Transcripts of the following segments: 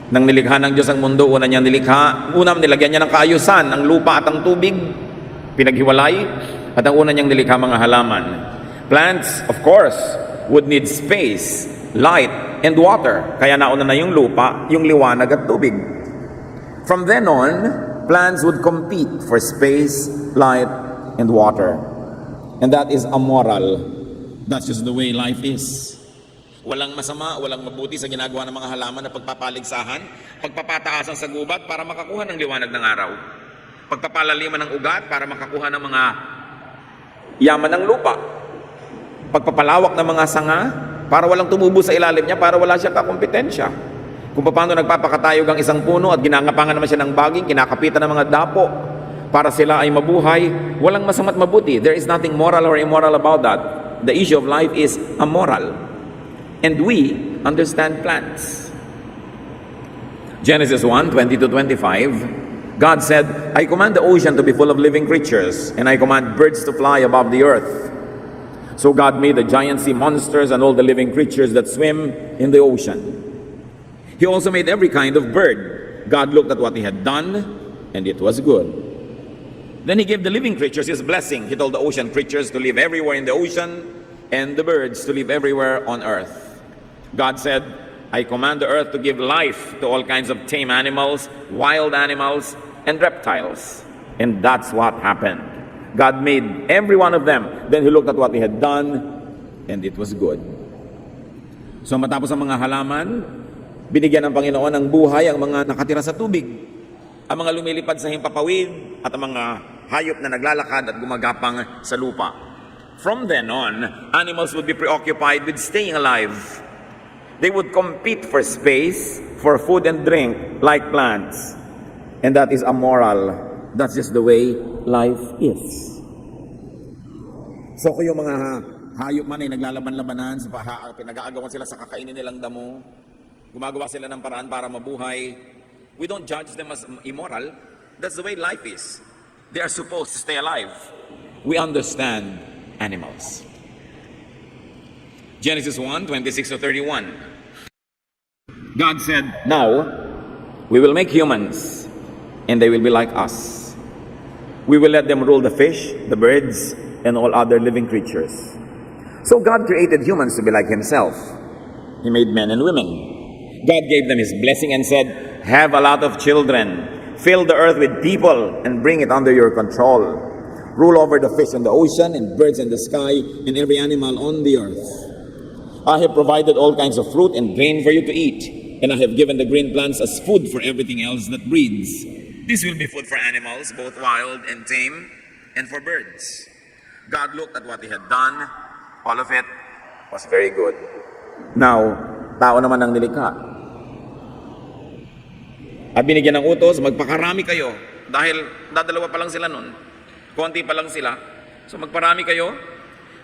Nang nilikha ng Diyos ang mundo, una niyang nilikha, nilagyan niya ng kaayusan, ang lupa at ang tubig, pinaghiwalay, at ang una niyang nilikha mga halaman. Plants, of course, would need space, light, and water. Kaya nauna na yung lupa, yung liwanag at tubig. From then on, plants would compete for space, light, and water. And that is amoral. That's just the way life is. Walang masama, walang mabuti sa ginagawa ng mga halaman na pagpapaligsahan, pagpapataasan sa gubat para makakuha ng liwanag ng araw, pagpapalaliman ng ugat para makakuha ng mga yaman ng lupa, pagpapalawak ng mga sanga para walang tumubo sa ilalim niya, para wala siyang kakompetensya. Kung paano nagpapakatayog ang isang puno at ginangapangan naman siya ng baging, kinakapitan ng mga dapo para sila ay mabuhay, walang masama't mabuti. There is nothing moral or immoral about that. The issue of life is amoral. And we understand plants. Genesis 1:20-25, God said, I command the ocean to be full of living creatures, and I command birds to fly above the earth. So God made the giant sea monsters and all the living creatures that swim in the ocean. He also made every kind of bird. God looked at what he had done, and it was good. Then he gave the living creatures his blessing. He told the ocean creatures to live everywhere in the ocean, and the birds to live everywhere on earth. God said, I command the earth to give life to all kinds of tame animals, wild animals, and reptiles. And that's what happened. God made every one of them. Then he looked at what he had done, and it was good. So matapos ang mga halaman, binigyan ng Panginoon ng buhay ang mga nakatira sa tubig, ang mga lumilipad sa himpapawid, at ang mga hayop na naglalakad at gumagapang sa lupa. From then on, animals would be preoccupied with staying alive. They would compete for space, for food and drink, like plants. And that is amoral. That's just the way life is. So kung yung mga hayop man ay naglalaban-labanan, pinag-aagawan sila sa kakainin nilang damo, gumagawa sila ng paraan para mabuhay, we don't judge them as immoral. That's the way life is. They are supposed to stay alive. We understand animals. Genesis 1:26-31. God said, now we will make humans, and they will be like us. We will let them rule the fish, the birds, and all other living creatures. So God created humans to be like himself. He made men and women. God gave them his blessing and said, have a lot of children, fill the earth with people, and bring it under your control. Rule over the fish in the ocean, and birds in the sky, and every animal on the earth. I have provided all kinds of fruit and grain for you to eat, and I have given the green plants as food for everything else that breathes. This will be food for animals, both wild and tame, and for birds. God looked at what he had done. All of it was very good. Now, tao naman ang nilikha. At binigyan ng utos, magpakarami kayo. Dahil dadalawa pa lang sila nun. Konti pa lang sila. So magparami kayo.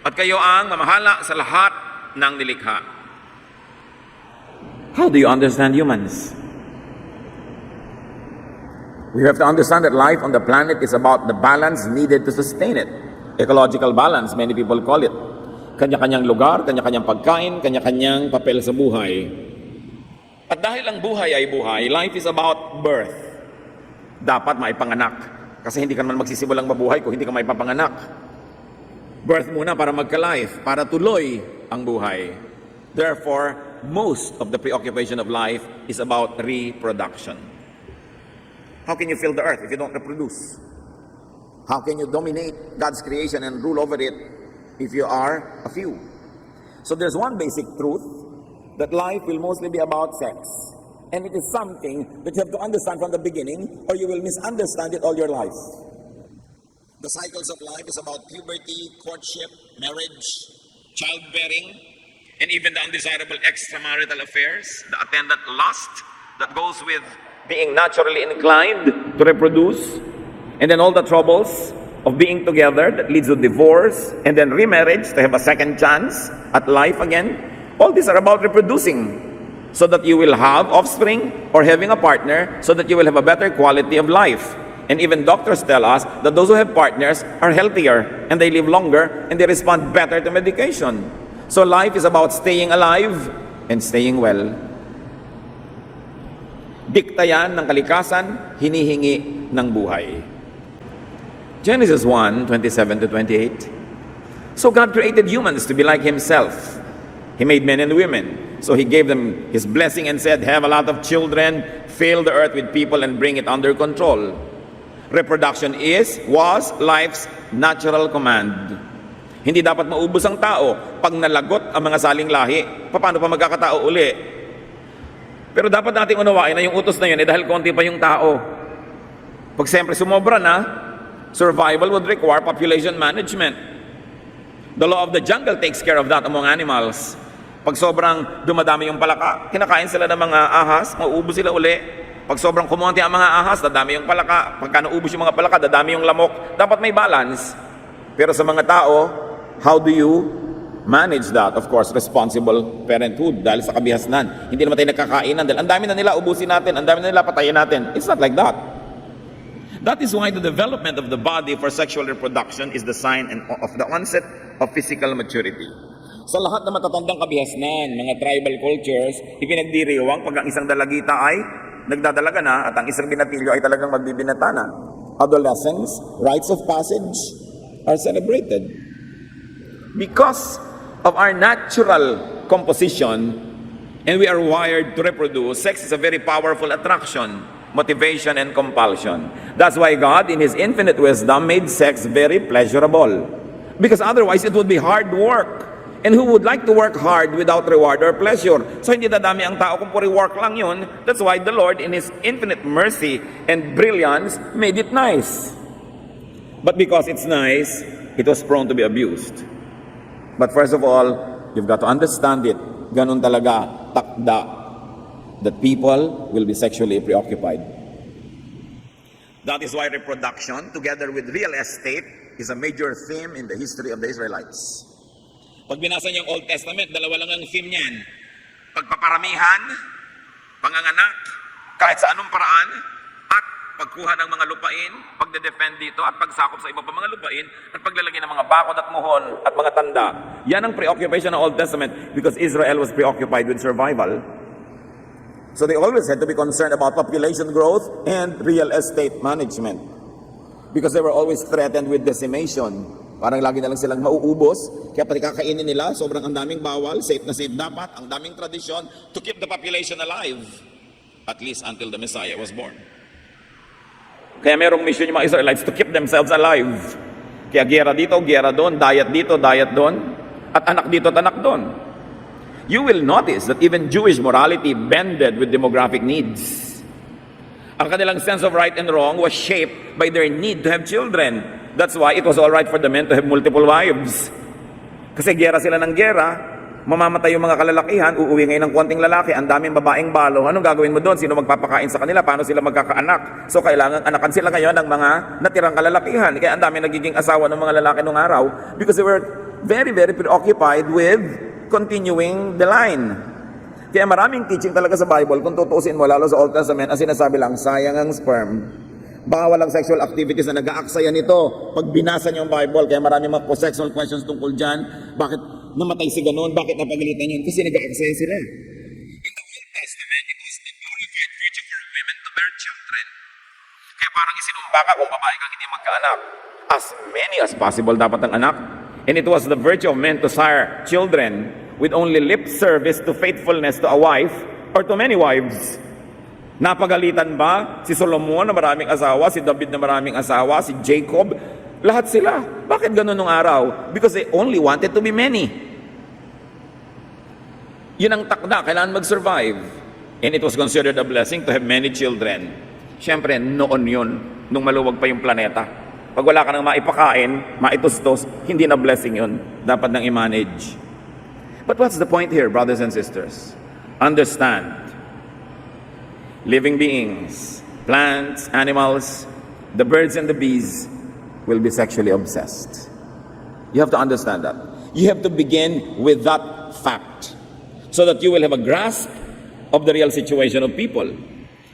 At kayo ang mamahala sa lahat ng nilikha. How do you understand humans? We have to understand that life on the planet is about the balance needed to sustain it. Ecological balance, many people call it. Kanya-kanyang lugar, kanya-kanyang pagkain, kanya-kanyang papel sa buhay. At dahil ang buhay ay buhay, life is about birth. Dapat maipanganak. Kasi hindi ka naman magsisimulang mabuhay kung hindi ka maipapanganak. Birth muna para magka-life, para tuloy ang buhay. Therefore, most of the preoccupation of life is about reproduction. How can you fill the earth if you don't reproduce? How can you dominate God's creation and rule over it if you are a few? So there's one basic truth, that life will mostly be about sex. And it is something that you have to understand from the beginning, or you will misunderstand it all your life. The cycles of life is about puberty, courtship, marriage, childbearing, and even the undesirable extramarital affairs, the attendant lust that goes with being naturally inclined to reproduce, and then all the troubles of being together that leads to divorce, and then remarriage to have a second chance at life again. All these are about reproducing, so that you will have offspring, or having a partner, so that you will have a better quality of life. And even doctors tell us that those who have partners are healthier, and they live longer, and they respond better to medication. So life is about staying alive and staying well. Dikta yan ng kalikasan, hinihingi ng buhay. Genesis 1:27-28. So God created humans to be like Himself. He made men and women. So He gave them His blessing and said, have a lot of children, fill the earth with people and bring it under control. Reproduction was life's natural command. Hindi dapat maubos ang tao pag nalagot ang mga saling lahi. Paano pa magkakatao uli? Pero dapat nating unawain na yung utos na yun dahil konti pa yung tao. Pag siyempre sumobra na, survival would require population management. The law of the jungle takes care of that among animals. Pag sobrang dumadami yung palaka, kinakain sila ng mga ahas, mauubos sila uli. Pag sobrang kumonti ang mga ahas, dadami yung palaka. Pagka naubos yung mga palaka, dadami yung lamok. Dapat may balance. Pero sa mga tao, how do you manage that? Of course, responsible parenthood dahil sa kabihasnan. Hindi naman tayo nagkakainan dahil ang dami na nila ubusin natin, ang dami na nila patayin natin. It's not like that. That is why the development of the body for sexual reproduction is the sign of the onset of physical maturity. Sa lahat ng matatandang kabihasnan, mga tribal cultures, ipinagdiriwang pag ang isang dalagita ay nagdadalaga na at ang isang binatilyo ay talagang magbibinata na. Adolescence, rites of passage are celebrated. Because of our natural composition and we are wired to reproduce, sex is a very powerful attraction, motivation, and compulsion. That's why God, in His infinite wisdom, made sex very pleasurable. Because otherwise, it would be hard work. And who would like to work hard without reward or pleasure? So hindi dadami ang tao kung puri work lang yun. That's why the Lord, in His infinite mercy and brilliance, made it nice. But because it's nice, it was prone to be abused. But first of all, you've got to understand it. Ganun talaga, takda, that people will be sexually preoccupied. That is why reproduction, together with real estate, is a major theme in the history of the Israelites. Pag binasa niyo ang Old Testament, dalawa lang ang theme niyan. Pagpaparamihan, panganganak, kahit sa anong paraan, at pagkuha ng mga lupain, pagde-defend dito, at pagsakop sa iba pa mga lupain, at paglalagay ng mga bakod at muhon, at mga tanda. Yan ang preoccupation ng Old Testament because Israel was preoccupied with survival. So they always had to be concerned about population growth and real estate management because they were always threatened with decimation. Parang lagi na lang silang mauubos, kaya pati kakainin nila, sobrang ang daming bawal, safe na safe dapat, ang daming tradisyon to keep the population alive, at least until the Messiah was born. Kaya merong mission yung mga Israelites to keep themselves alive. Kaya gera dito, gera doon, diet dito, diet doon, at anak dito at anak doon. You will notice that even Jewish morality bended with demographic needs. Ang kanilang sense of right and wrong was shaped by their need to have children. That's why it was all right for the men to have multiple wives. Kasi gera sila ng gera, mamamatay yung mga kalalakihan, uuwi ngayon ng konting lalaki, ang daming babaeng balo. Anong gagawin mo doon? Sino magpapakain sa kanila? Paano sila magkakaanak? So kailangan anakan sila ngayon ng mga natirang kalalakihan. Kaya ang daming nagiging asawa ng mga lalaki nung araw because they were very, very preoccupied with continuing the line. Kaya maraming teaching talaga sa Bible, kung tutuusin mo, lalo sa Old Testament, ang sinasabi lang, sayang ang sperm. Baka walang sexual activities na nag-aaksaya nito. Pag binasa niyo ang Bible, kaya maraming mga sexual questions tungkol dyan. Bakit namatay si ganun? Bakit napagalitan yun? Kasi nag-aaksaya sila. In the Old Testament, it was the glorified virtue for women to bear children. Kaya parang isinumba ka kung babae kang hindi magkaanak. As many as possible dapat ang anak. And it was the virtue of men to sire children with only lip service to faithfulness to a wife or to many wives. Napagalitan ba si Solomon na maraming asawa, si David na maraming asawa, si Jacob? Lahat sila. Bakit ganun nung araw? Because they only wanted to be many. Yun ang takda, kailangan mag-survive. And it was considered a blessing to have many children. Siyempre, noon yun, nung maluwag pa yung planeta. Pag wala ka nang maipakain, maitustos, hindi na blessing yun. Dapat nang i-manage. But what's the point here, brothers and sisters? Understand. Living beings, plants, animals, the birds and the bees will be sexually obsessed. You have to understand that. You have to begin with that fact so that you will have a grasp of the real situation of people.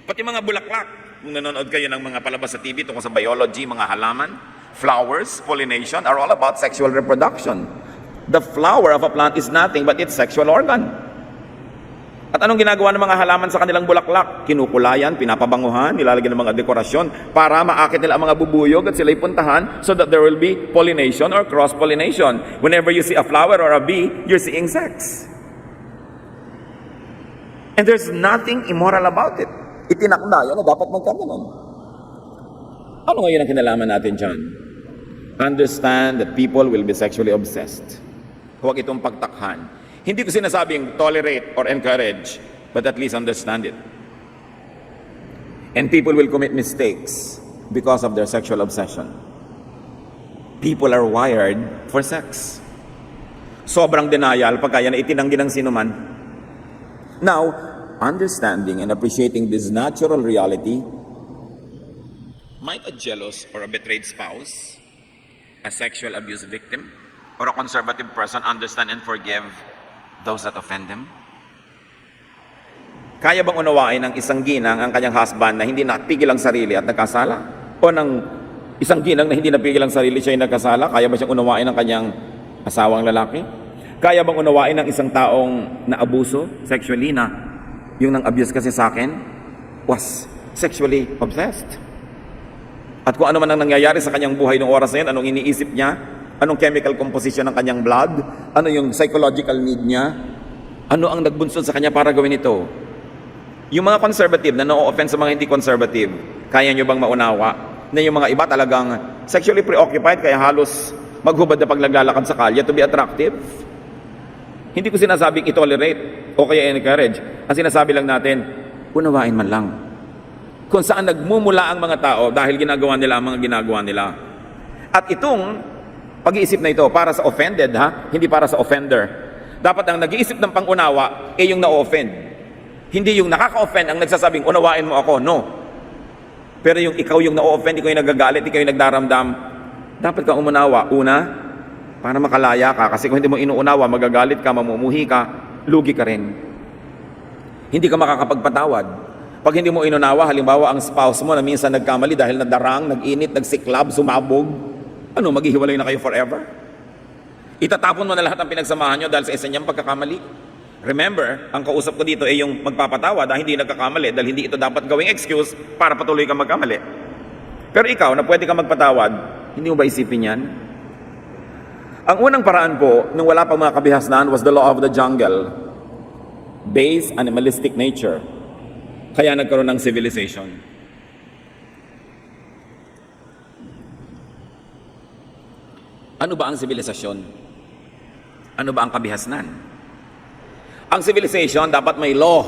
Pati mga bulaklak, kung nanonood kayo ng mga palabas sa TV tungkol sa biology, mga halaman, flowers, pollination are all about sexual reproduction. The flower of a plant is nothing but its sexual organ. At anong ginagawa ng mga halaman sa kanilang bulaklak? Kinukulayan, pinapabanguhan, nilalagyan ng mga dekorasyon para maakit nila ang mga bubuyog at sila'y puntahan so that there will be pollination or cross-pollination. Whenever you see a flower or a bee, you're seeing sex. And there's nothing immoral about it. Itinakda yan na dapat magkaganon. Ano ngayon ang kinalaman natin dyan? Understand that people will be sexually obsessed. Huwag itong pagtakhan. Hindi ko sinasabing tolerate or encourage, but at least understand it. And people will commit mistakes because of their sexual obsession. People are wired for sex. Sobrang denial pagka yan itinanggi ng sino man. Now, understanding and appreciating this natural reality, might a jealous or a betrayed spouse, a sexual abuse victim, or a conservative person understand and forgive those that offend them? Kaya bang unawain ng isang ginang ang kanyang husband na hindi napigil ang sarili at nagkasala? O ng isang ginang na hindi napigil ang sarili siya ay nagkasala? Kaya ba siyang unawain ng kanyang asawang lalaki? Kaya bang unawain ng isang taong naabuso sexually na yung nang abuse kasi sa akin was sexually obsessed? At kung ano man ang nangyayari sa kanyang buhay noong oras na yun, anong iniisip niya? Anong chemical composition ng kanyang blood? Ano yung psychological need niya? Ano ang nagbunsod sa kanya para gawin ito? Yung mga conservative na no-offense sa mga hindi conservative, kaya nyo bang maunawa na yung mga iba talagang sexually preoccupied kaya halos maghubad na paglalakad sa kalye to be attractive? Hindi ko sinasabing i-tolerate o kaya encourage. Ang sinasabi lang natin, unawain man lang. Kung saan nagmumula ang mga tao dahil ginagawa nila ang mga ginagawa nila. At itong pag-iisip na ito para sa offended, hindi para sa offender. Dapat ang nag-iisip ng pangunawa ay yung na-offend. Hindi yung nakaka-offend ang nagsasabing, unawain mo ako. No. Pero yung ikaw yung na-offend, ikaw yung nagagalit, ikaw yung nagdaramdam, dapat kang umunawa. Una, para makalaya ka. Kasi kung hindi mo inuunawa, magagalit ka, mamumuhi ka, lugi ka rin. Hindi ka makakapagpatawad. Pag hindi mo inunawa, halimbawa ang spouse mo na minsan nagkamali dahil nadarang, nag-init, nagsiklab, sumabog, ano, maghihiwalay na kayo forever? Itatapon mo na lahat ng pinagsamahan nyo dahil sa isa niyang pagkakamali. Remember, ang kausap ko dito ay yung magpapatawa dahil hindi nagkakamali, dahil hindi ito dapat gawing excuse para patuloy kang magkamali. Pero ikaw, na pwede kang magpatawad, hindi mo ba isipin yan? Ang unang paraan po, nung wala pang mga kabihasnan, was the law of the jungle. Base animalistic nature. Kaya nagkaroon ng civilization. Ano ba ang sibilisasyon? Ano ba ang kabihasnan? Ang civilization dapat may law.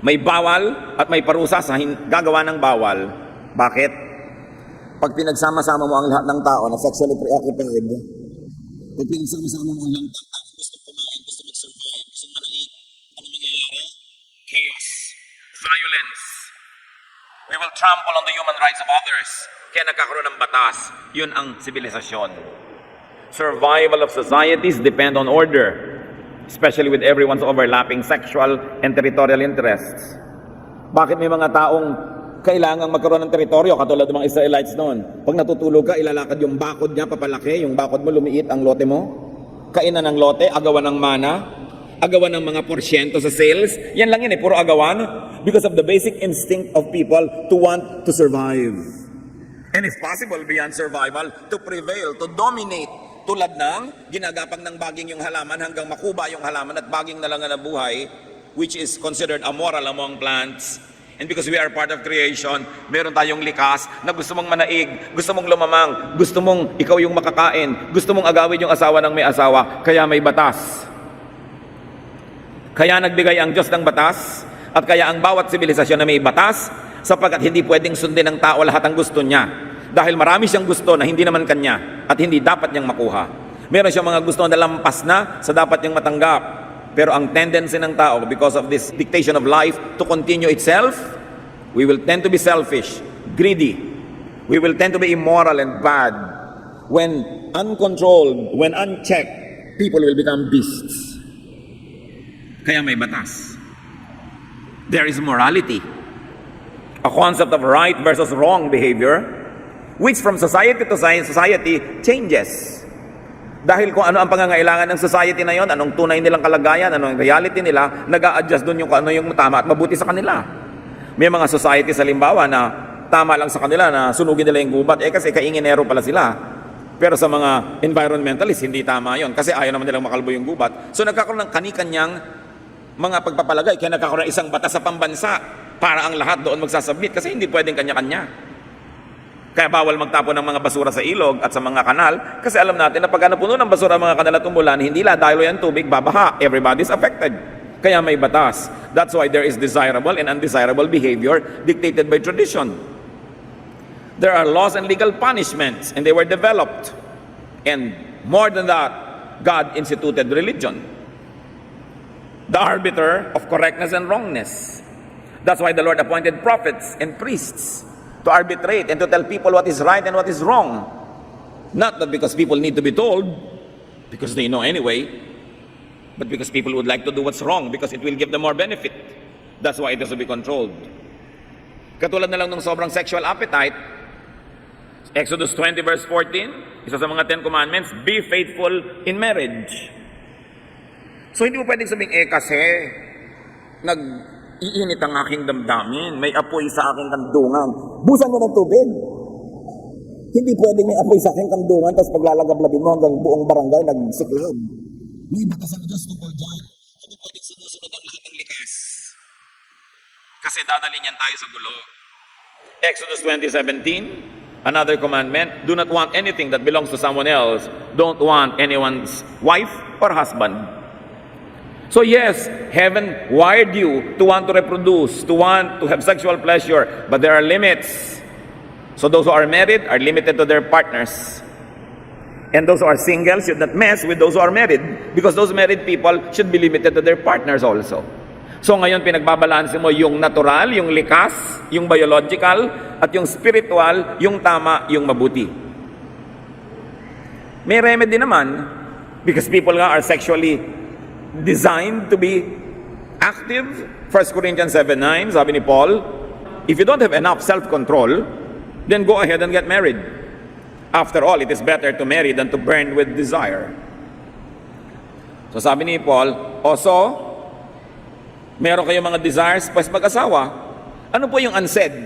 May bawal at may parusa sa gagawa ng bawal. Bakit? Pag pinagsama-sama mo ang lahat ng tao na sexually preoccupied, pag pinagsama-sama mo ang lahat ng tao, gusto kumain, gusto mag-survive, gusto manalig, ano mangyayari? Chaos. Violence. We will trample on the human rights of others. Kaya nagkakaroon ng batas. Yun ang sibilisasyon. Survival of societies depend on order, especially with everyone's overlapping sexual and territorial interests. Bakit may mga taong kailangang magkaroon ng teritoryo katulad ng mga Israelites noon? Pag natutulog ka, ilalakad yung bakod niya papalaki, yung bakod mo lumiit ang lote mo. Kainan ng lote, agawan ng mana, agawan ng mga porsyento sa sales. Yan lang yun puro agawan because of the basic instinct of people to want to survive. And if possible, beyond survival, to prevail, to dominate. Tulad ng ginagapang ng baging yung halaman hanggang makuba yung halaman at baging na lang na buhay, which is considered amoral among plants. And because we are part of creation, meron tayong likas na gusto mong manaig, gusto mong lumamang, gusto mong ikaw yung makakain, gusto mong agawin yung asawa ng may asawa, kaya may batas. Kaya nagbigay ang Diyos ng batas, at kaya ang bawat sibilisasyon na may batas, sapagkat hindi pwedeng sundin ng tao lahat ang gusto niya. Dahil marami siyang gusto na hindi naman kanya at hindi dapat niyang makuha. Meron siyang mga gusto na lampas na sa dapat niyang matanggap. Pero ang tendency ng tao, because of this dictation of life to continue itself, we will tend to be selfish, greedy. We will tend to be immoral and bad. When uncontrolled, when unchecked, people will become beasts. Kaya may batas. There is morality. A concept of right versus wrong behavior, which from society to society changes. Dahil kung ano ang pangangailangan ng society na yon, anong tunay nilang kalagayan, anong reality nila, nag-a-adjust doon yung kung ano yung tama at mabuti sa kanila. May mga society sa limbawa na tama lang sa kanila na sunugin nila yung gubat, kasi kainginero pala sila. Pero sa mga environmentalists, hindi tama yon kasi ayaw naman nilang makalbo yung gubat. So nagkakaroon ng kani-kanyang mga pagpapalagay, kaya nagkakaroon ng isang batas sa pambansa para ang lahat doon magsasubmit kasi hindi pwedeng kanya-kanya. Kaya bawal magtapon ng mga basura sa ilog at sa mga kanal kasi alam natin na pag napuno ng basura ang mga kanal at umulan, hindi dahil yan tubig, babaha. Everybody's affected. Kaya may batas. That's why there is desirable and undesirable behavior dictated by tradition. There are laws and legal punishments and they were developed. And more than that, God instituted religion. The arbiter of correctness and wrongness. That's why the Lord appointed prophets and priests to arbitrate and to tell people what is right and what is wrong. Not that because people need to be told, because they know anyway, but because people would like to do what's wrong because it will give them more benefit. That's why it has to be controlled. Katulad na lang ng sobrang sexual appetite, Exodus 20 verse 14, isa sa mga 10 commandments, be faithful in marriage. So hindi mo pwedeng sabihin, kasi iinit ang aking damdamin, may apoy sa aking kandungan, busan mo ng tubig. Hindi pwedeng may apoy sa aking kandungan tapos paglalagablabin mo hanggang buong barangay nagsiklab. May batas ang Diyos tungkol dyan. Hindi pwedeng sumusunod ang lahat ng likas kasi dadali niyan tayo sa gulo. Exodus 20:17, another commandment, do not want anything that belongs to someone else. Don't want anyone's wife or husband. So yes, heaven wired you to want to reproduce, to want to have sexual pleasure, but there are limits. So those who are married are limited to their partners. And those who are single should not mess with those who are married, because those married people should be limited to their partners also. So ngayon pinagbabalanse mo yung natural, yung likas, yung biological, at yung spiritual, yung tama, yung mabuti. May remedy naman, because people nga are sexually designed to be active. 1 Corinthians 7:9, sabi ni Paul, if you don't have enough self-control, then go ahead and get married. After all, it is better to marry than to burn with desire. So sabi ni Paul, also, meron kayong mga desires, pues mag-asawa. Ano po yung unsaid?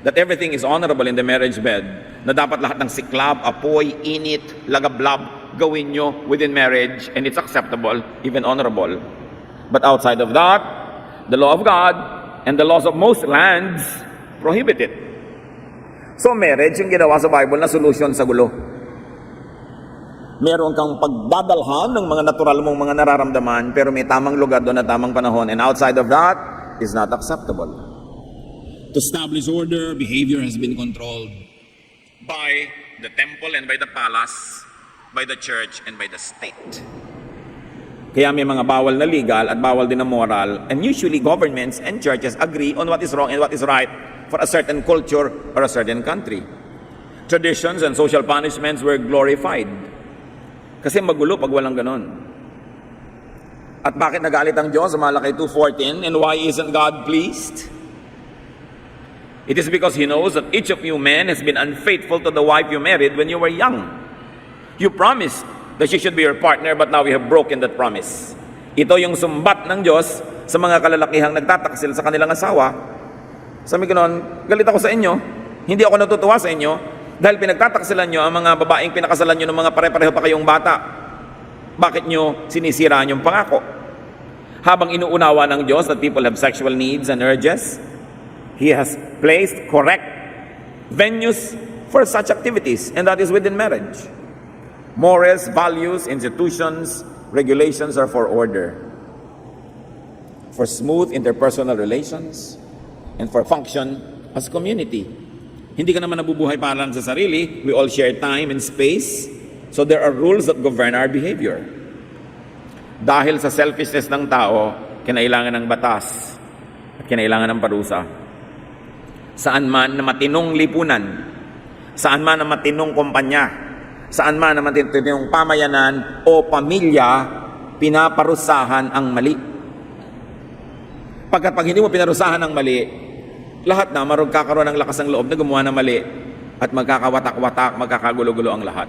That everything is honorable in the marriage bed. Na dapat lahat ng siklab, apoy, init, lagablab, gawin nyo within marriage, and it's acceptable, even honorable. But outside of that, the law of God and the laws of most lands prohibit it. So marriage yung ginawa sa Bible na solution sa gulo. Meron kang pagdadalhan ng mga natural mong mga nararamdaman, pero may tamang lugar doon at tamang panahon, and outside of that is not acceptable. To establish order, behavior has been controlled by the temple and by the palace, by the church and by the state. Kaya may mga bawal na legal at bawal din na moral, and usually governments and churches agree on what is wrong and what is right for a certain culture or a certain country. Traditions and social punishments were glorified. Kasi magulo pag walang ganon. At bakit nagalit ang Diyos sa Malakay 2:14, and why isn't God pleased? It is because He knows that each of you men has been unfaithful to the wife you married when you were young. You promised that she should be your partner, but now you have broken that promise. Ito yung sumbat ng Diyos sa mga kalalakihang nagtataksil sa kanilang asawa. Sabi ko noon, galit ako sa inyo, hindi ako natutuwa sa inyo, dahil pinagtataksilan nyo ang mga babaeng pinakasalan nyo ng mga pare-pareho pa kayong bata. Bakit nyo sinisiraan yung pangako? Habang inuunawa ng Diyos that people have sexual needs and urges, He has placed correct venues for such activities, and that is within marriage. Morals, values, institutions, regulations are for order, for smooth interpersonal relations, and for function as community. Hindi ka naman nabubuhay para lang sa sarili. We all share time and space, so there are rules that govern our behavior. Dahil sa selfishness ng tao, kinailangan ng batas at kinailangan ng parusa. Saan man na matinong lipunan, saan man na matinong kumpanya, saan man na matinong pamayanan o pamilya, pinaparusahan ang mali. Pagkat pag hindi mo pinarusahan ang mali, lahat na magkakaroon ng lakas ng loob na gumawa ng mali at magkakawatak-watak, magkakagulo-gulo ang lahat.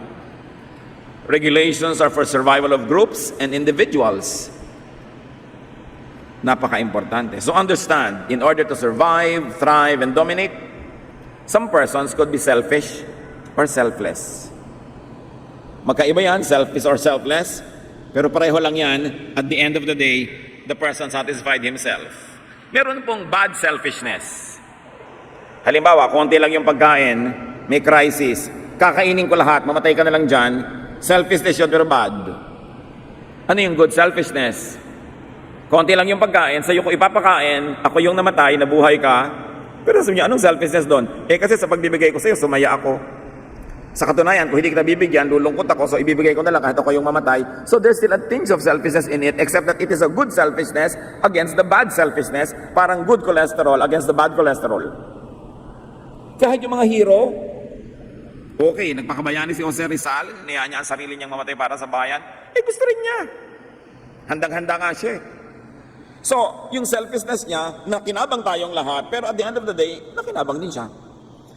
Regulations are for survival of groups and individuals. Napaka-importante. So understand, in order to survive, thrive, and dominate, some persons could be selfish or selfless. Magkaiba yan, selfish or selfless, pero pareho lang yan, at the end of the day, the person satisfied himself. Meron pong bad selfishness. Halimbawa, konti lang yung pagkain, may crisis, kakainin ko lahat, mamatay ka na lang dyan, selfishness yun, pero bad. Ano yung good selfishness? Konti lang yung pagkain, sa'yo ko ipapakain, ako yung namatay, nabuhay ka, pero sabi niya, anong selfishness doon? Kasi sa pagbibigay ko sa'yo, sumaya ako. Sa katunayan, kung hindi kita bibigyan, lulungkot ako, so ibibigay ko na lang kahit ako yung mamatay. So there's still a tinge of selfishness in it, except that it is a good selfishness against the bad selfishness, parang good cholesterol against the bad cholesterol. Kahit yung mga hero, okay, nagpakabayani si Jose Rizal, niya niya ang sarili niyang mamatay para sa bayan, gusto rin niya. Handang-handa nga siya. So, yung selfishness niya, nakinabang tayong lahat, pero at the end of the day, nakinabang din siya.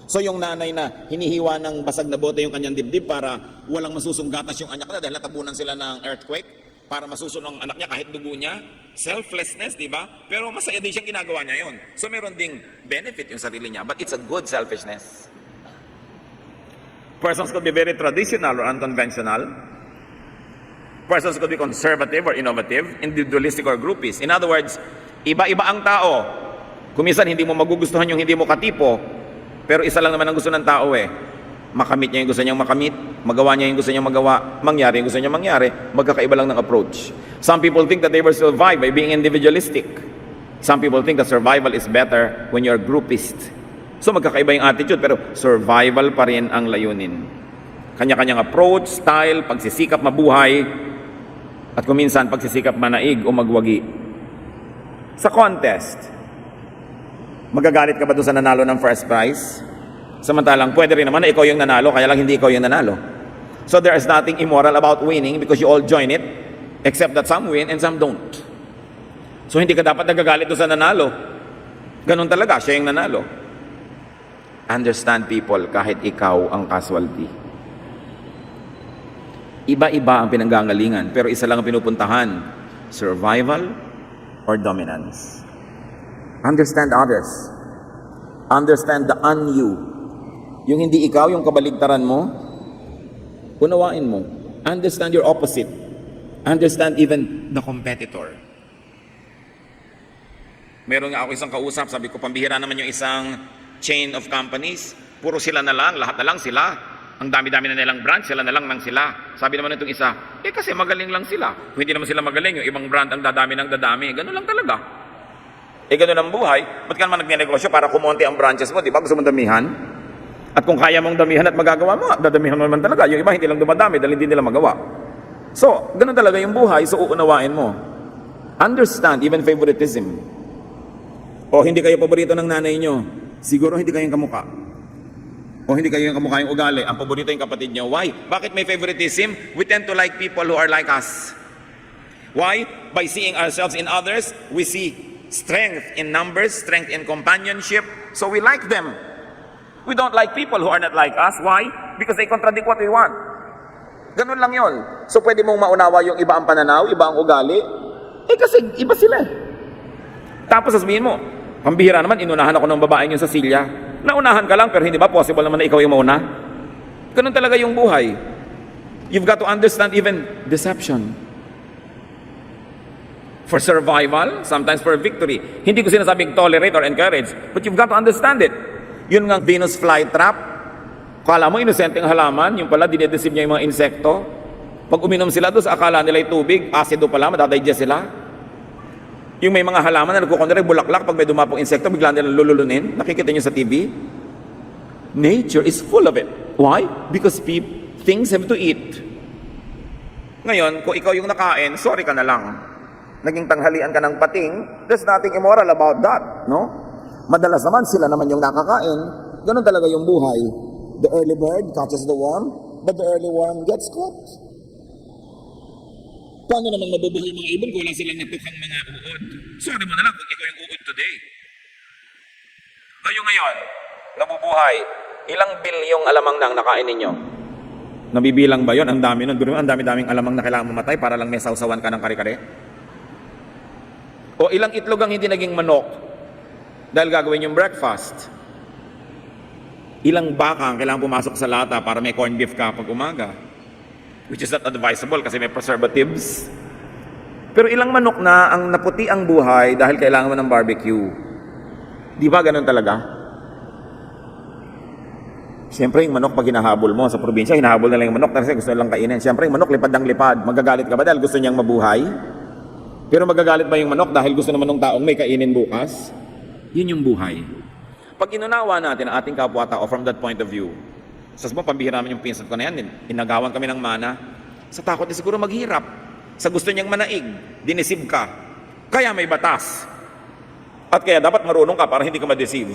So, yung nanay na hinihiwa ng basag na bote yung kanyang dibdib para walang masusunggatas yung anak na dahil natabunan sila ng earthquake, para masusunod ang anak niya kahit dugo niya. Selflessness, di ba? Pero masaya din siyang ginagawa niya yon. So, meron ding benefit yung sarili niya, but it's a good selfishness. Persons could be very traditional or unconventional. Persons could be conservative or innovative, individualistic or groupist. In other words, iba-iba ang tao. Kuminsan hindi mo magugustuhan yung hindi mo katipo, pero isa lang naman ang gusto ng tao makamit niya yung gusto niyang makamit, magawa niya yung gusto niyang magawa, mangyari yung gusto niyang mangyari, magkakaiba lang ng approach. Some people think that they will survive by being individualistic. Some people think that survival is better when you're groupist. So magkakaiba yung attitude, pero survival pa rin ang layunin. Kanya-kanyang approach, style, pagsisikap mabuhay, at kuminsan pagsisikap manaig o magwagi. Sa contest, magagalit ka ba doon sa nanalo ng first prize? Samantalang pwede rin naman na ikaw yung nanalo, kaya lang hindi ikaw yung nanalo. So there is nothing immoral about winning because you all join it, except that some win and some don't. So hindi ka dapat nagagalit doon sa nanalo. Ganun talaga, siya yung nanalo. Understand people, kahit ikaw ang casualty. Iba-iba ang pinanggagalingan, pero isa lang ang pinupuntahan, survival or dominance. Understand others. Understand the un-you. Yung hindi ikaw, yung kabaligtaran mo, unawain mo. Understand your opposite. Understand even the competitor. Meron nga ako isang kausap, sabi ko, pambihira naman yung isang chain of companies. Puro sila na lang, lahat na lang sila. Ang dami-dami na nilang brand, sila na lang sila. Sabi naman nitong isa, kasi magaling lang sila. Kung hindi naman sila magaling, yung ibang brand ang dadami ng dadami. Ganun lang talaga. Ganun ang buhay. Ba't ka naman nagnenegosyo para kumonti ang branches mo? Di ba? Gusto mong damihan? At kung kaya mong damihan at magagawa mo, dadamihan mo naman talaga. Yung iba hindi lang dumadami dahil hindi nila magawa. So, ganun talaga yung buhay. So, uunawain mo. Understand even favoritism. O hindi kayo paborito ng nanay nyo, siguro hindi kayong kamukha. O hindi kayo yung kamukha yung ugali, ang paborito yung kapatid nyo. Why? Bakit may favoritism? We tend to like people who are like us. Why? By seeing ourselves in others, we see strength in numbers, strength in companionship, so we like them. We don't like people who are not like us. Why? Because they contradict what we want. Ganun lang yon. So pwede mong maunawa yung iba ang pananaw, iba ang ugali. Kasi iba sila. Tapos sasabihin mo, pambihira naman, inunahan ako ng babaeng yun sa silya. Naunahan ka lang, pero hindi ba possible naman na ikaw yung mauna? Ganun talaga yung buhay. You've got to understand even deception. For survival, sometimes for victory. Hindi ko sinasabing tolerate or encourage, but you've got to understand it. Yun nga Venus flytrap. Kala mo, inosente ang halaman, yung pala, dinedeceive niya yung mga insekto. Pag uminom sila doon, akala nila yung tubig, acido pala, madadigest sila. Yung may mga halaman na nagkukontrek bulaklak, pag may dumapong insekto, bigla nilang lululunin. Nakikita niyo sa TV? Nature is full of it. Why? Because things have to eat. Ngayon, kung ikaw yung nakain, sorry ka na lang. Naging tanghalian ka ng pating, there's nothing immoral about that, no? Madalas naman sila naman yung nakakain. Ganun talaga yung buhay. The early bird catches the worm, but the early worm gets caught. Paano naman mabubuhay mga ibon kung wala silang natukhang mga uod? Sorry mo na lang kung ikaw yung uod today. Kayo ngayon, nabubuhay, ilang bilyong alamang nang nakain ninyo? Nabibilang ba yon? Ang dami nun. Ang dami-daming alamang na kailangan mamatay para lang may sausawan ka ng kare-kare. O ilang itlog ang hindi naging manok dahil gagawin yung breakfast. Ilang baka ang kailangan pumasok sa lata para may corned beef ka pag umaga. Which is not advisable kasi may preservatives. Pero ilang manok na ang naputi ang buhay dahil kailangan mo ng barbecue. Di ba ganun talaga? Siyempre, yung manok pag hinahabol mo sa probinsya, hinahabol na lang yung manok kasi gusto nilang kainin. Siyempre, yung manok lipad ng lipad. Magagalit ka ba dahil gusto niyang mabuhay? Pero magagalit ba yung manok dahil gusto naman ng taong may kainin bukas? Yun yung buhay. Pag inunawa natin ang ating kapwa-tao from that point of view, sa mo, pambihira namin yung pinsan ko na yan, inagawan kami ng mana, sa takot na siguro maghirap. Sa gusto niyang manaig, dinisib ka. Kaya may batas. At kaya dapat marunong ka para hindi ka ma-deceive.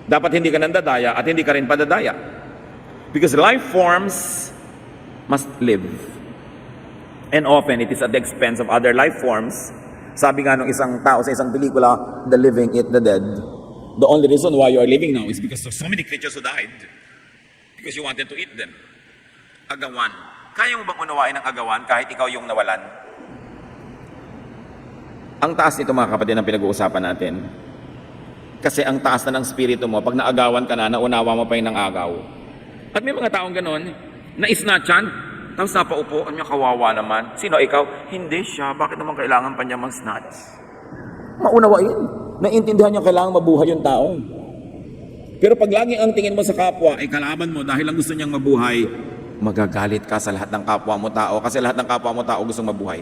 Dapat hindi ka nandadaya at hindi ka rin padadaya. Because life forms must live. And often, it is at the expense of other life forms. Sabi nga nung isang tao sa isang pelikula, the living eat the dead. The only reason why you are living now is because of so many creatures who died. Because you wanted to eat them. Agawan. Kaya mo bang unawain ang agawan kahit ikaw yung nawalan? Ang taas nito mga kapatid ang pinag-uusapan natin. Kasi ang taas na ng spirito mo, pag naagawan ka na, naunawa mo pa yung agaw. At may mga taong ganon, na isnatchan, tapos napaupo, ang kawawa naman. Sino, ikaw? Hindi siya. Bakit naman kailangan pa niya mag-snatch? Maunawain. Naiintindihan niya kailangan mabuhay yung tao. Pero pag lagi ang tingin mo sa kapwa, ay kalaban mo dahil lang gusto niyang mabuhay, magagalit ka sa lahat ng kapwa mo tao kasi lahat ng kapwa mo tao gusto mabuhay.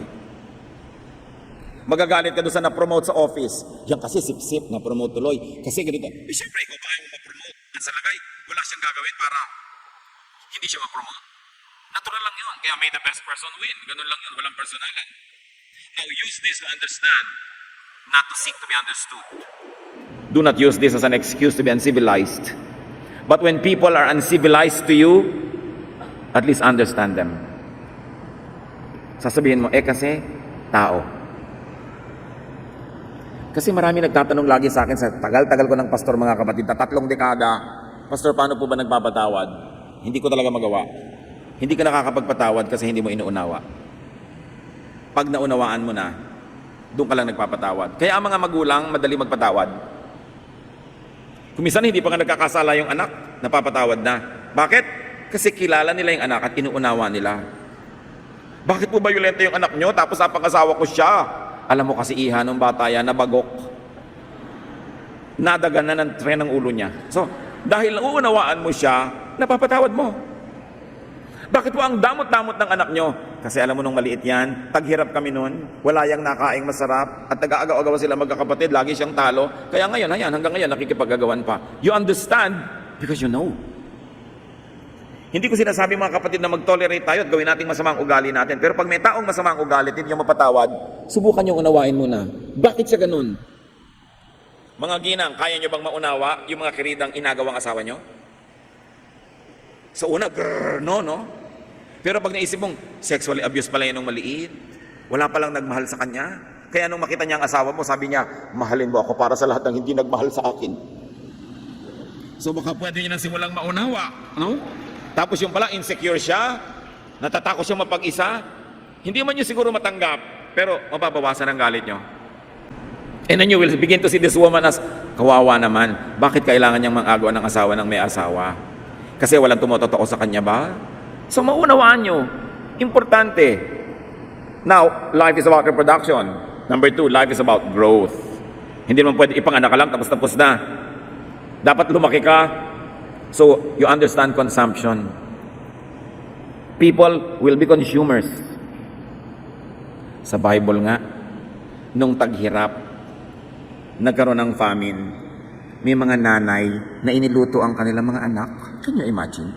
Magagalit ka doon sa na-promote sa office. Yan kasi sip-sip, na-promote tuloy. Kasi ganito. Eh, syempre, kung kaya mo ma-promote, at sa lagay, wala siyang gagawin para hindi siya ma-promote. Natural lang yun. Kaya may the best person win. Ganun lang yun. Walang personalan. Now, use this to understand, not to seek to be understood. Do not use this as an excuse to be uncivilized. But when people are uncivilized to you, at least understand them. Sasabihin mo, kasi, tao. Kasi marami nagtatanong lagi sa akin sa tagal-tagal ko ng pastor mga kapatid, na 3 dekada, Pastor, paano po ba nagpapatawad? Hindi ko talaga magawa. Hindi ka nakakapagpatawad kasi hindi mo inuunawa. Pag naunawaan mo na, doon ka lang nagpapatawad. Kaya ang mga magulang, madali magpatawad. Kumisan hindi pa nga nagkakasala yung anak, napapatawad na. Bakit? Kasi kilala nila yung anak at inuunawa nila. Bakit po violento yung anak nyo tapos napang-asawa ko siya? Alam mo kasi iha nung bata yan, nabagok. Nadagan na ng tren ng ulo niya. So, dahil uunawaan mo siya, napapatawad mo. Bakit po ang damot-damot ng anak nyo? Kasi alam mo nung maliit yan, taghirap kami nun, wala yang nakaing masarap, at nag-aagaw-agaw sila magkakapatid, lagi siyang talo. Kaya ngayon, hanggang ngayon, nakikipagagawan pa. You understand because you know. Hindi ko sinasabi mga kapatid na mag-tolerate tayo at gawin nating masamang ugali natin. Pero pag may taong masamang ugali, hindi nyo mapatawad, subukan nyo unawain muna. Bakit siya ganun? Mga ginang, kaya nyo bang maunawa yung mga kiridang inagawang asawa nyo? Sa una, no? Pero pag naisip mong, sexually abused pala yun nung maliit, wala palang nagmahal sa kanya. Kaya nung makita niya ang asawa mo, sabi niya, mahalin mo ako para sa lahat ng hindi nagmahal sa akin. So baka pwede niya nang simulang maunawa, no? Tapos yung pala, insecure siya, natatakot siya mapag-isa, hindi man niyo siguro matanggap, pero mapabawasan ang galit niyo. And then you will begin to see this woman as, kawawa naman, bakit kailangan niyang mag-agawan ng asawa ng may asawa? Kasi walang tumototoo sa kanya ba? So maunawaan niyo, importante. Now, life is about reproduction. Number 2, life is about growth. Hindi naman pwede ipanganak ka lang tapos na. Dapat lumaki ka. So, you understand consumption. People will be consumers. Sa Bible nga, nung taghirap, nagkaroon ng famine, may mga nanay na iniluto ang kanilang mga anak. Can you imagine?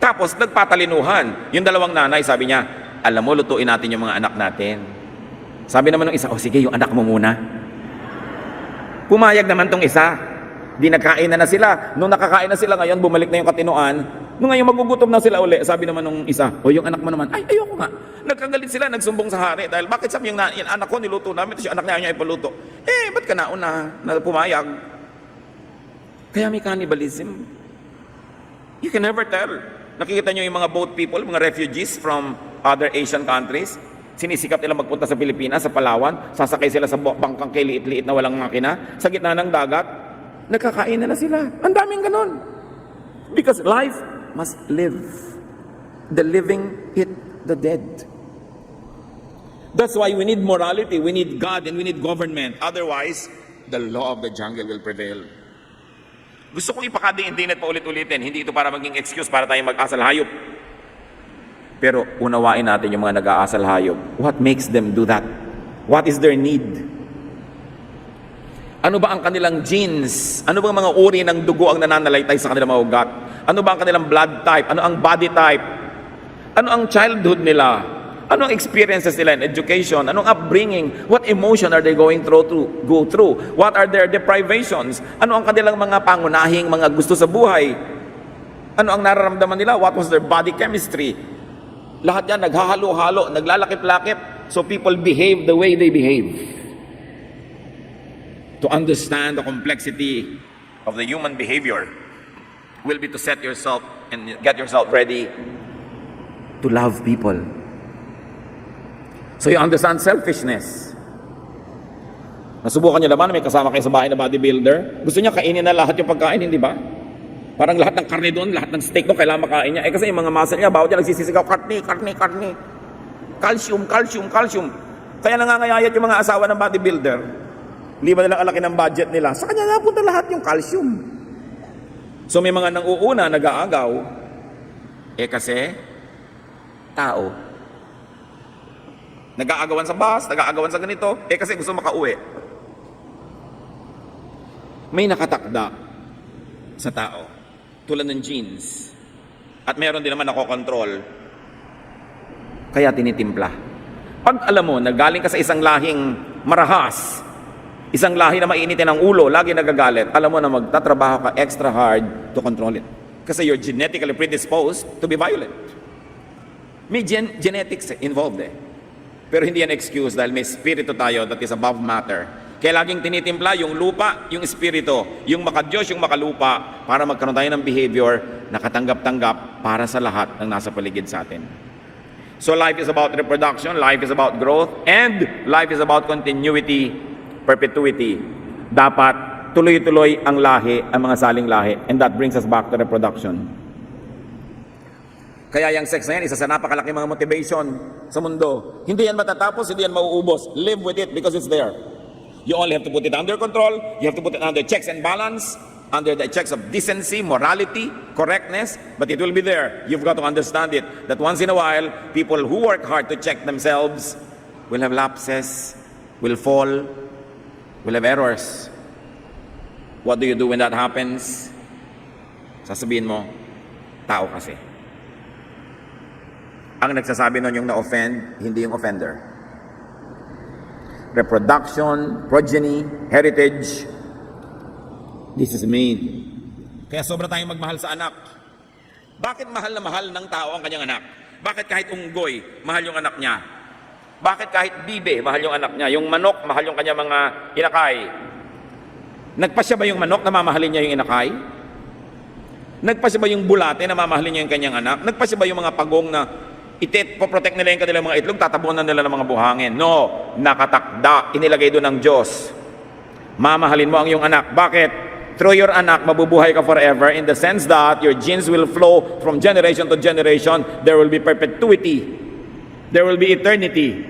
Tapos, nagpatalinuhan. Yung dalawang nanay, sabi niya, alam mo, lutuin natin yung mga anak natin. Sabi naman ng isa, sige, yung anak mo muna. Pumayag naman tong isa. Di nagkain na sila. Nung nakakain na sila ngayon, bumalik na yung katinoan. Nung ngayon magugutom na sila uli, sabi naman nung isa, yung anak mo naman, ayoko nga. Nagkagalit sila, nagsumbong sa hari. Dahil bakit sabi yung anak ko niluto namin, ito yung anak niya ipaluto. Ba't ka nauna na pumayag? Kaya may cannibalism. You can never tell. Nakikita nyo yung mga boat people, mga refugees from other Asian countries. Sinisikap nila magpunta sa Pilipinas, sa Palawan. Sasakay sila sa bangkang kay liit-liit na walang makina. Sa gitna ng dagat, nagkakain na sila. Ang daming ganon. Because life must live. The living hit the dead. That's why we need morality, we need God, and we need government. Otherwise, the law of the jungle will prevail. Gusto kong ipakadiin-din at paulit-ulitin. Hindi ito para maging excuse para tayong mag-asal hayop. Pero unawain natin yung mga nag-aasal hayop. What makes them do that? What is their need? Ano ba ang kanilang genes? Ano ba ang mga uri ng dugo ang nananalaytay sa kanilang mga ugat? Ano ba ang kanilang blood type? Ano ang body type? Ano ang childhood nila? Ano ang experiences nila in education? Anong upbringing? What emotion are they go through? What are their deprivations? Ano ang kanilang mga pangunahing mga gusto sa buhay? Ano ang nararamdaman nila? What was their body chemistry? Lahat yan naghahalo-halo, naglalakip-lakip, so people behave the way they behave. To understand the complexity of the human behavior will be to set yourself and get yourself ready to love people. So you understand selfishness. Nasubukan niyo naman, may kasama kayo sa bahay na bodybuilder. Gusto niya kainin na lahat yung pagkain, hindi ba? Parang lahat ng karne doon, lahat ng steak doon, kailangan makain niya. Kasi yung mga muscle niya, bawat niya nagsisisigaw, karne. Calcium. Kaya nangangayayat yung mga asawa ng bodybuilder. Hindi ba nilang alaki ng budget nila? Sa kanya napunta lahat yung calcium. So may mga nang-uuna, nag-aagaw. Kasi, tao. Nag-aagawan sa bus, nag-aagawan sa ganito, kasi gusto makauwi. May nakatakda sa tao, tulad ng genes. At meron din naman nakokontrol, kaya tinitimpla. Pag alam mo, nagaling ka sa isang lahing marahas, isang lahi na mainitin ang ulo, lagi nagagalit, alam mo na magtatrabaho ka extra hard to control it. Kasi you're genetically predisposed to be violent. May genetics involved Pero hindi yan excuse dahil may spirito tayo that is above matter. Kaya laging tinitimpla yung lupa, yung espiritu, yung makadiyos, yung makalupa, para magkaroon tayo ng behavior na katanggap-tanggap para sa lahat ng nasa paligid sa atin. So life is about reproduction, life is about growth, and life is about continuity, perpetuity. Dapat tuloy-tuloy ang lahi, ang mga saling lahi. And that brings us back to reproduction. Kaya yung sex na yan, isa sa napakalaki mga motivation sa mundo. Hindi yan matatapos, hindi yan mauubos. Live with it because it's there. You only have to put it under control. You have to put it under checks and balance, under the checks of decency, morality, correctness, but it will be there. You've got to understand it, that once in a while, people who work hard to check themselves will have lapses, will fall, will have errors. What do you do when that happens? Sasabihin mo, tao kasi. Ang nagsasabi nun yung na-offend, hindi yung offender. Reproduction, progeny, heritage, this is me. Kaya sobra tayong magmahal sa anak. Bakit mahal na mahal ng tao ang kanyang anak? Bakit kahit unggoy, mahal yung anak niya? Bakit kahit bibe, mahal yung anak niya? Yung manok, mahal yung kanyang mga inakay? Nagpasya ba yung manok na mamahalin niya yung inakay? Nagpasya ba yung bulate na mamahalin niya yung kanyang anak? Nagpasya ba yung mga pagong na poprotect nila yung kanilang mga itlog, tatabunan nila ng mga buhangin? No, nakatakda, inilagay doon ng Diyos. Mamahalin mo ang iyong anak. Bakit? Through your anak, mabubuhay ka forever in the sense that your genes will flow from generation to generation. There will be perpetuity. There will be eternity.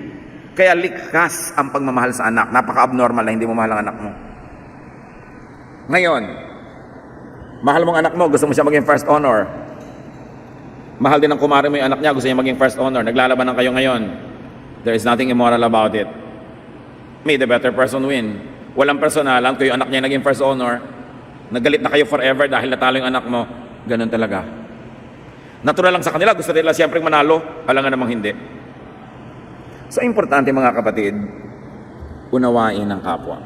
Kaya likas ang pagmamahal sa anak. Napaka-abnormal na hindi mo mahal ang anak mo. Ngayon, mahal mong anak mo, gusto mo siya maging first honor. Mahal din ang kumare mo yung anak niya, gusto niya maging first honor. Naglalaban ng kayo ngayon. There is nothing immoral about it. May the better person win. Walang personalan, kung yung anak niya naging first honor, nagalit na kayo forever dahil natalo yung anak mo. Ganun talaga. Natural lang sa kanila, gusto nila siyempre manalo, alangan namang hindi. So, importante mga kapatid, unawain ang kapwa.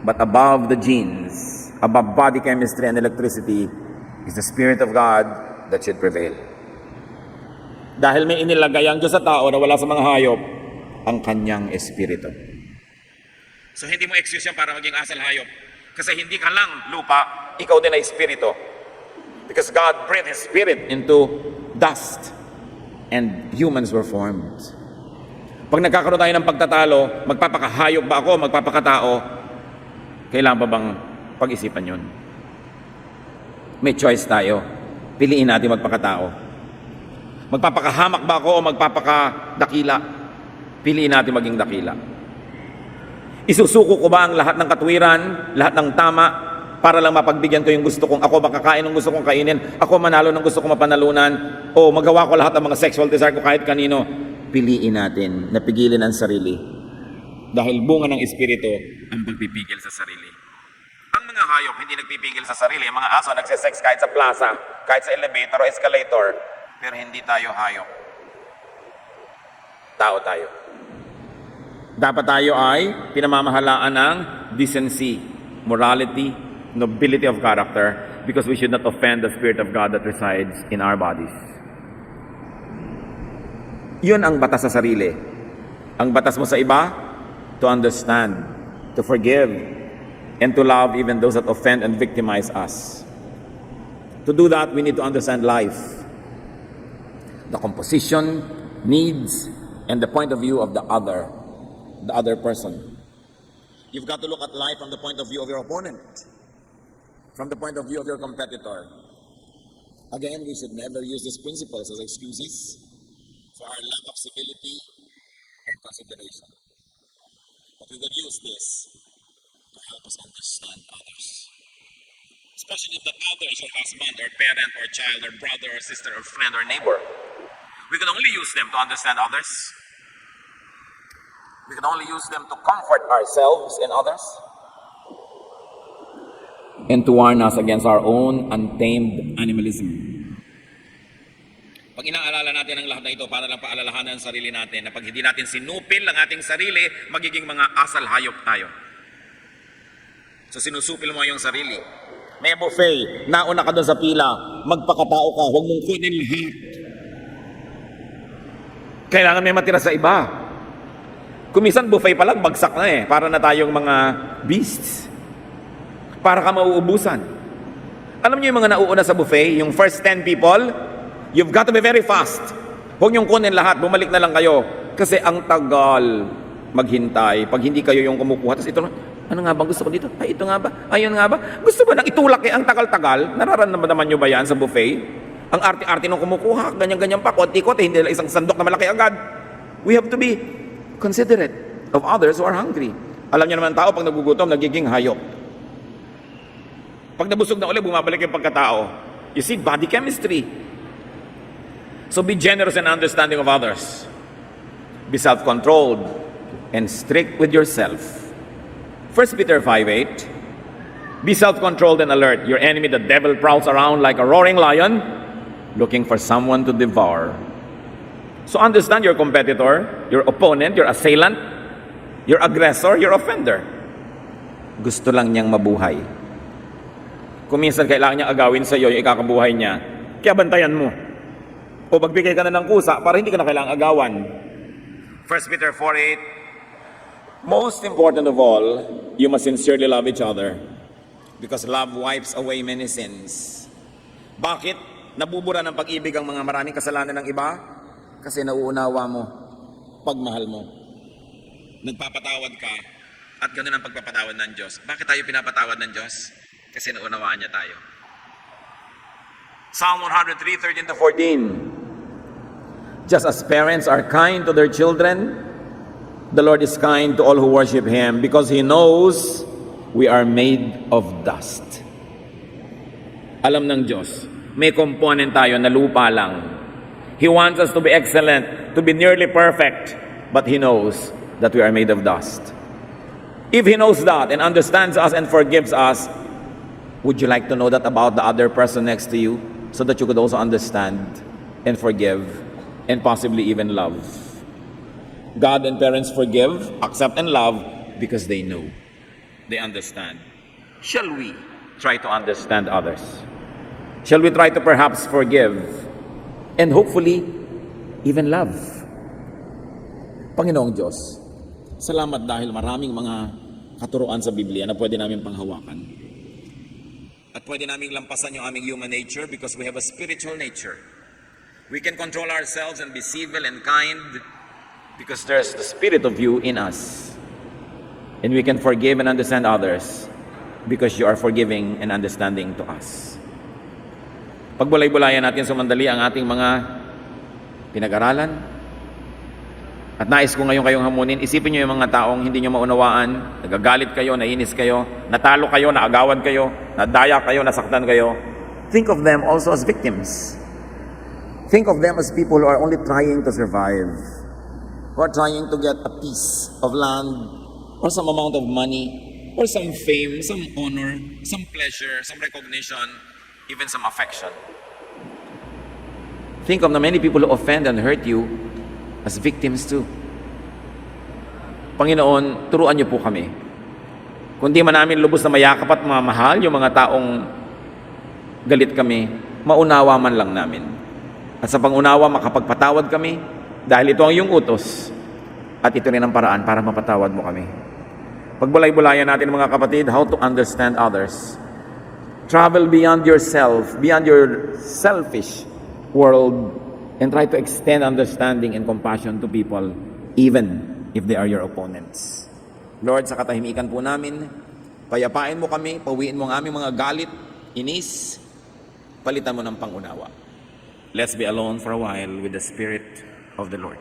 But above the genes, above body chemistry and electricity, is the Spirit of God that should prevail. Dahil may inilagay ang Diyos sa tao na wala sa mga hayop, ang kanyang espiritu. So hindi mo excuse yan para maging asal hayop. Kasi hindi ka lang lupa, ikaw din ay espiritu. Because God breathed His Spirit into dust and humans were formed. Pag nagkakaroon tayo ng pagtatalo, magpapakahayop ba ako, magpapakatao, kailangan ba bang pag-isipan yun? May choice tayo. Piliin natin magpakatao. Magpapakahamak ba ako o magpapakadakila? Piliin natin maging dakila. Isusuko ko ba ang lahat ng katwiran, lahat ng tama, para lang mapagbigyan ko yung gusto kong, ako makakain ng gusto kong kainin, ako manalo ng gusto kong mapanalunan, o magawa ko lahat ng mga sexual desire ko kahit kanino? Piliin natin na pigilin ang sarili. Dahil bunga ng Espiritu ang pagpipigil sa sarili. Ang mga hayop hindi nagpipigil sa sarili. Ang mga aso nagsisex kahit sa plaza, kahit sa elevator o escalator. Pero hindi tayo hayop. Tao tayo. Dapat tayo ay pinamamahalaan ng decency, morality, nobility of character, because we should not offend the Spirit of God that resides in our bodies. Yun ang batas sa sarili. Ang batas mo sa iba, to understand, to forgive, and to love even those that offend and victimize us. To do that, we need to understand life, the composition, needs, and the point of view of the other person. You've got to look at life from the point of view of your opponent, from the point of view of your competitor. Again, we should never use these principles as excuses for our lack of civility and consideration. But we would use this to help us understand others. Especially if the other is your husband or parent or child or brother or sister or friend or neighbor. We can only use them to understand others. We can only use them to comfort ourselves and others. And to warn us against our own untamed animalism. Pag inaalala natin ang lahat na ito para lang paalalahanan ang sarili natin na pag hindi natin sinupil ang ating sarili, magiging mga asal hayop tayo. So sinusupil mo yung sarili. May buffet, nauna ka doon sa pila, magpakatao ka, huwag mong kunin lahat. Kailangan may matira sa iba. Kumisan buffet pa lang, bagsak na eh. Para na tayong mga beasts. Para ka mauubusan. Alam niyo yung mga nauuna sa buffet, yung first 10 people, you've got to be very fast. Huwag niyong kunin lahat, bumalik na lang kayo. Kasi ang tagal maghintay. Pag hindi kayo yung kumukuha, tapos ito na, ano nga ba gusto ko dito? Ay, ito nga ba? Ayun nga ba? Gusto ba nang itulak ang tagal-tagal? Nararamdaman niyo ba yan sa buffet? Ang arte-arte nung kumukuha, ganyan-ganyan pa, konti-konti, hindi lang isang sandok na malaki agad. We have to be considerate of others who are hungry. Alam niyo naman tao, pag nagugutom, nagiging hayop. Pag nabusog na ulit, bumabalik yung pagkatao. You see, body chemistry. So be generous and understanding of others. Be self-controlled and strict with yourself. 1 Peter 5:8. Be self-controlled and alert. Your enemy, the devil, prowls around like a roaring lion, looking for someone to devour. So understand your competitor, your opponent, your assailant, your aggressor, your offender. Gusto lang niyang mabuhay. Kung minsan kailangan niyang agawin sa iyo yung ikakabuhay niya, kaya bantayan mo. O magbigay ka na ng kusa para hindi ka na kailangang agawan. 1 Peter 4:8. Most important of all, you must sincerely love each other because love wipes away many sins. Bakit nabubura ng pag-ibig ang mga maraming kasalanan ng iba? Kasi nauunawa mo, pagmahal mo. Nagpapatawad ka at ganun ang pagpapatawad ng Diyos. Bakit tayo pinapatawad ng Diyos? Kasi naunawaan niya tayo. Psalm 103:13-14. Just as parents are kind to their children, the Lord is kind to all who worship Him because He knows we are made of dust. Alam ng Diyos, may component tayo na lupa lang. He wants us to be excellent, to be nearly perfect, but He knows that we are made of dust. If He knows that and understands us and forgives us, would you like to know that about the other person next to you so that you could also understand and forgive and possibly even love? God and parents forgive, accept, and love because they know. They understand. Shall we try to understand others? Shall we try to perhaps forgive and hopefully even love? Panginoong Diyos, salamat dahil maraming mga katuruan sa Biblia na pwede namin panghawakan. At pwede naming lampasan yung aming human nature because we have a spiritual nature. We can control ourselves and be civil and kind because there's the spirit of you in us. And we can forgive and understand others because you are forgiving and understanding to us. Pagbulay-bulayan natin sumandali ang ating mga pinag-aralan. At nais ko ngayon kayong hamunin, isipin nyo yung mga taong hindi nyo maunawaan, nagagalit kayo, nainis kayo, natalo kayo, naagawan kayo, nadaya kayo, nasaktan kayo. Think of them also as victims. Think of them as people who are only trying to survive, who are trying to get a piece of land, or some amount of money, or some fame, some honor, some pleasure, some recognition, even some affection. Think of the many people who offend and hurt you as victims too. Panginoon, turuan niyo po kami. Kung di man namin lubos na mayakap at mamahal yung mga taong galit kami, maunawa man lang namin. At sa pangunawa, makapagpatawad kami dahil ito ang iyong utos at ito rin ang paraan para mapatawad mo kami. Pagbulay-bulayan natin mga kapatid, how to understand others. Travel beyond yourself, beyond your selfish world, and try to extend understanding and compassion to people, even if they are your opponents. Lord, sa katahimikan po namin, payapain mo kami, pawiin mo ang aming mga galit, inis, palitan mo ng pangunawa. Let's be alone for a while with the Spirit of the Lord.